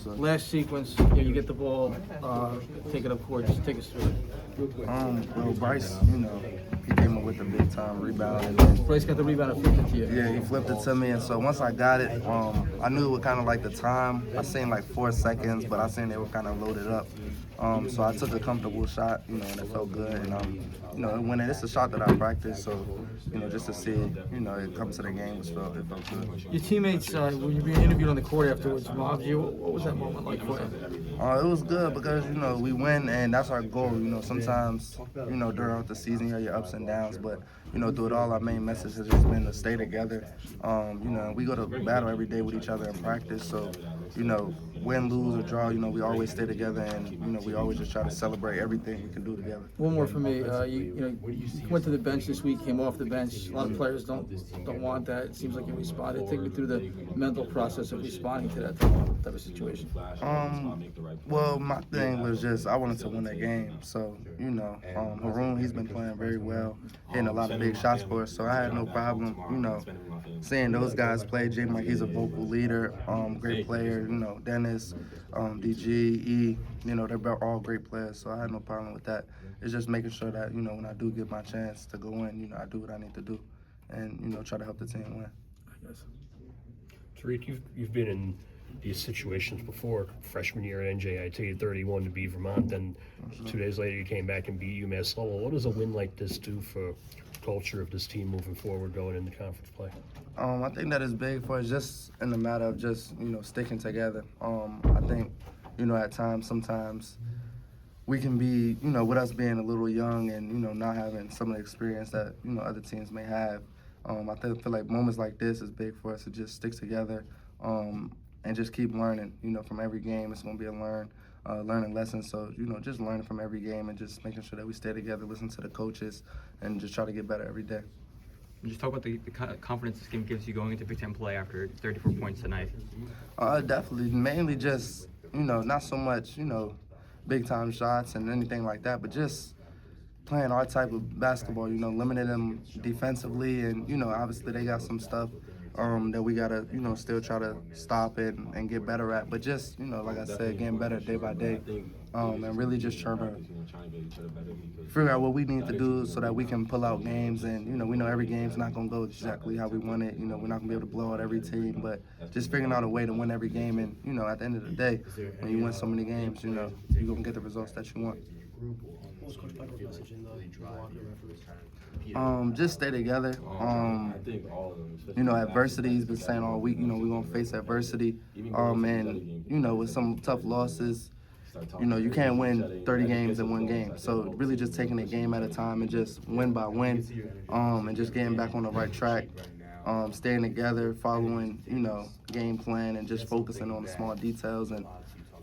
Last sequence, you get the ball, take it up court, just take us through it. Well, Bryce, he came up with a big time rebound. And then, Bryce got the rebound and flipped it to you. yeah, he flipped it to me, and so once I got it, I knew it was kind of like the time. I seen like 4 seconds, but I seen they were kind of loaded up. So I took a comfortable shot, and it felt good. And when it's a shot that I practice, so just to see it come to the game, it felt good. Your teammates, when you were being interviewed on the court afterwards, mobbed you. What was that moment like for you? It was good because we win, and that's our goal. Sometimes during the season you have your ups and downs, but through it all, our main message has just been to stay together. We go to battle every day with each other in practice, so win, lose, or draw, we always stay together, and we always just try to celebrate everything we can do together. One more for me. You went to the bench this week, came off the bench. A lot of players don't want that. It seems like you responded. Take me through the mental process of responding to that type of situation. Well, my thing was just I wanted to win that game. So Haroon, he's been playing very well, hitting a lot of big shots for us. So I had no problem, seeing those guys play. Jay Mike, he's a vocal leader, great player. Dennis, DG, E, they're all great players. So I had no problem with that. It's just making sure that when I do get my chance to go in, I do what I need to do, and try to help the team win. I guess. Tariq, you've been in these situations before. Freshman year at NJIT, 31 to beat Vermont, then 2 days later you came back and beat UMass Lowell. What does a win like this do for the culture of this team moving forward, going into conference play? I think that is big for us, just in the matter of just sticking together. I think at times, sometimes we can be with us being a little young and not having some of the experience that other teams may have. I feel like moments like this is big for us to just stick together and just keep learning. From every game, it's going to be a learning lesson. So just learning from every game and just making sure that we stay together, listen to the coaches, and just try to get better every day. Just talk about the confidence this game gives you going into Big Ten play after 34 points tonight. Definitely, mainly just not so much big time shots and anything like that, but just playing our type of basketball, limiting them defensively, and obviously they got some stuff that we gotta still try to stop it and get better at, but just like I said, getting better day by day, and really just trying to figure out what we need to do so that we can pull out games. And we know every game's not gonna go exactly how we want it. We're not gonna be able to blow out every team, but just figuring out a way to win every game. And at the end of the day, when you win so many games, you're gonna get the results that you want. What was Coach Piper's message in the locker room after this? Just stay together. Adversity, he's been saying all week, we're going to face adversity. And, with some tough losses, you can't win 30 games in one game. So really just taking a game at a time and just win by win, and just getting back on the right track, staying together, following, game plan, and just focusing on the small details. And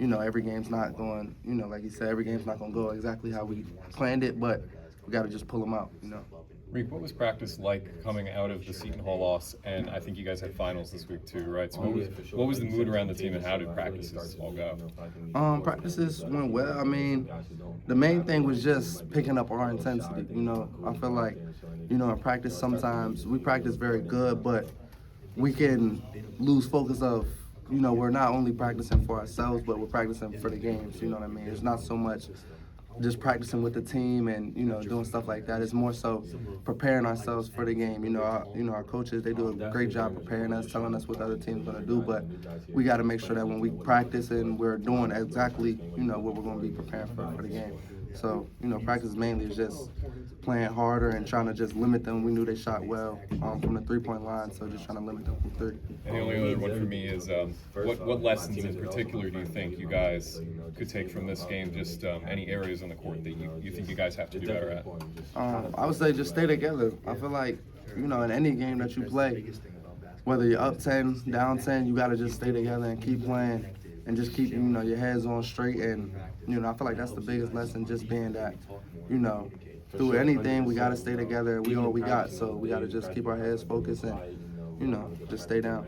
every game's not going, like you said, every game's not going to go exactly how we planned it, but we got to just pull them out, Reek, what was practice like coming out of the Seton Hall loss? And I think you guys had finals this week too, right? So what was the mood around the team, and how did practices all go? Practices went well. I mean, the main thing was just picking up our intensity. I feel like, in practice sometimes we practice very good, but we can lose focus of, we're not only practicing for ourselves, but we're practicing for the games. You know what I mean? It's not so much just practicing with the team and doing stuff like that. It's more so preparing ourselves for the game. Our coaches, they do a great job preparing us, telling us what the other team's gonna do, but we got to make sure that when we practice and we're doing exactly what we're gonna be preparing for the game. So practice mainly is just playing harder and trying to just limit them. We knew they shot well from the 3-point line, so just trying to limit them from 3. And the only other one for me is what lessons in particular do you think you guys could take from this game? Just any areas on the court that you think you guys have to do better at? I would say just stay together. I feel like in any game that you play, whether you're up 10, down 10, you got to just stay together and keep playing and just keep your heads on straight. And I feel like that's the biggest lesson, just being that through anything we got to stay together. We all we got, so we got to just keep our heads focused and just stay down.